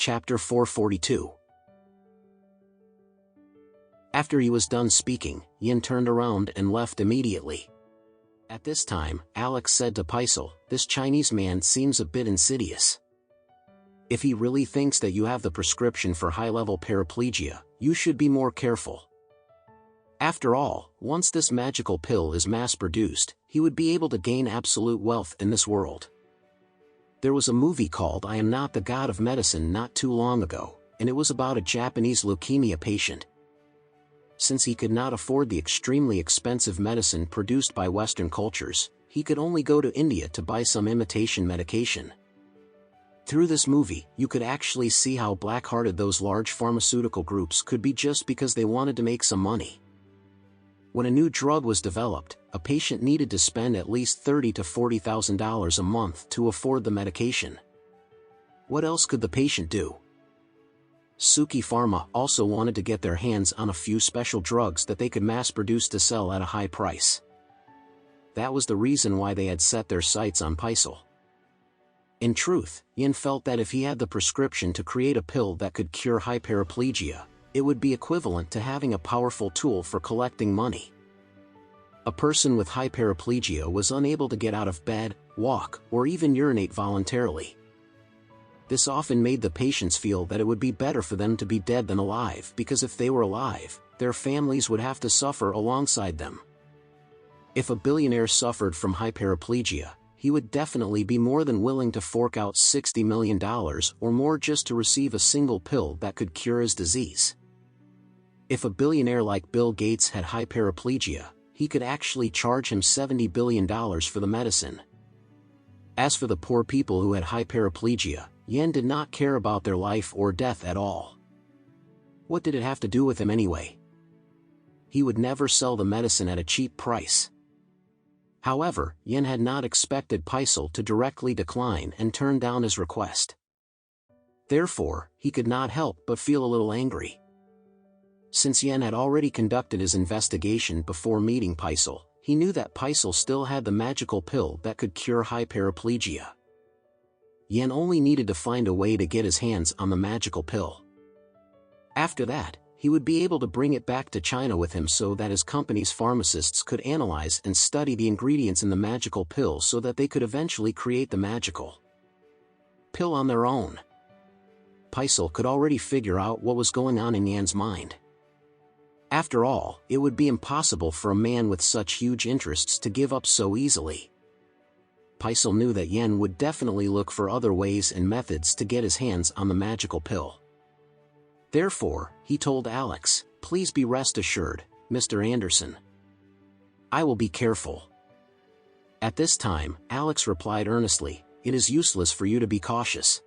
Chapter 442. After he was done speaking, Yin turned around and left immediately. At this time, Alex said to Paisel, "This Chinese man seems a bit insidious. If he really thinks that you have the prescription for high-level paraplegia, you should be more careful. After all, once this magical pill is mass-produced, he would be able to gain absolute wealth in this world." There was a movie called I Am Not the God of Medicine not too long ago, and it was about a Japanese leukemia patient. Since he could not afford the extremely expensive medicine produced by Western cultures, he could only go to India to buy some imitation medication. Through this movie, you could actually see how black-hearted those large pharmaceutical groups could be just because they wanted to make some money. When a new drug was developed, a patient needed to spend at least $30,000 to $40,000 a month to afford the medication. What else could the patient do? Suki Pharma also wanted to get their hands on a few special drugs that they could mass-produce to sell at a high price. That was the reason why they had set their sights on Paisel. In truth, Yin felt that if he had the prescription to create a pill that could cure high paraplegia, it would be equivalent to having a powerful tool for collecting money. A person with high paraplegia was unable to get out of bed, walk, or even urinate voluntarily. This often made the patients feel that it would be better for them to be dead than alive because if they were alive, their families would have to suffer alongside them. If a billionaire suffered from high paraplegia, he would definitely be more than willing to fork out $60 million or more just to receive a single pill that could cure his disease. If a billionaire like Bill Gates had high paraplegia, he could actually charge him $70 billion for the medicine. As for the poor people who had high paraplegia, Yen did not care about their life or death at all. What did it have to do with him anyway? He would never sell the medicine at a cheap price. However, Yen had not expected Paisel to directly decline and turn down his request. Therefore, he could not help but feel a little angry. Since Yen had already conducted his investigation before meeting Paisel, he knew that Paisel still had the magical pill that could cure high paraplegia. Yen only needed to find a way to get his hands on the magical pill. After that, he would be able to bring it back to China with him so that his company's pharmacists could analyze and study the ingredients in the magical pill so that they could eventually create the magical pill on their own. Paisel could already figure out what was going on in Yan's mind. After all, it would be impossible for a man with such huge interests to give up so easily. Paisel knew that Yen would definitely look for other ways and methods to get his hands on the magical pill. Therefore, he told Alex, "Please be rest assured, Mr. Anderson. I will be careful." At this time, Alex replied earnestly, "It is useless for you to be cautious.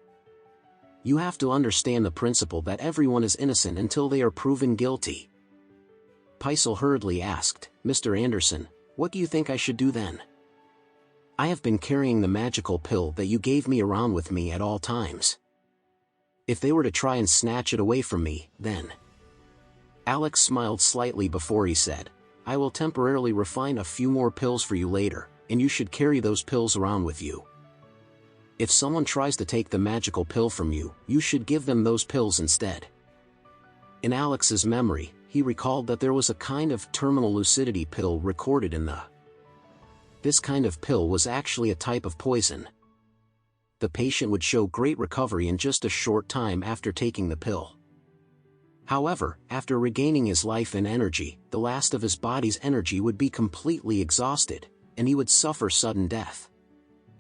You have to understand the principle that everyone is innocent until they are proven guilty." Paisel hurriedly asked, "Mr. Anderson, what do you think I should do then? I have been carrying the magical pill that you gave me around with me at all times. If they were to try and snatch it away from me, then..." Alex smiled slightly before he said, "I will temporarily refine a few more pills for you later, and you should carry those pills around with you. If someone tries to take the magical pill from you, you should give them those pills instead." In Alex's memory, he recalled that there was a kind of terminal lucidity pill recorded in the... This kind of pill was actually a type of poison. The patient would show great recovery in just a short time after taking the pill. However, after regaining his life and energy, the last of his body's energy would be completely exhausted, and he would suffer sudden death.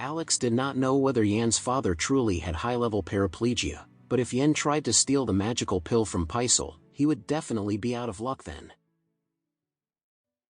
Alex did not know whether Yan's father truly had high-level paraplegia, but if Yan tried to steal the magical pill from Paisel, he would definitely be out of luck then.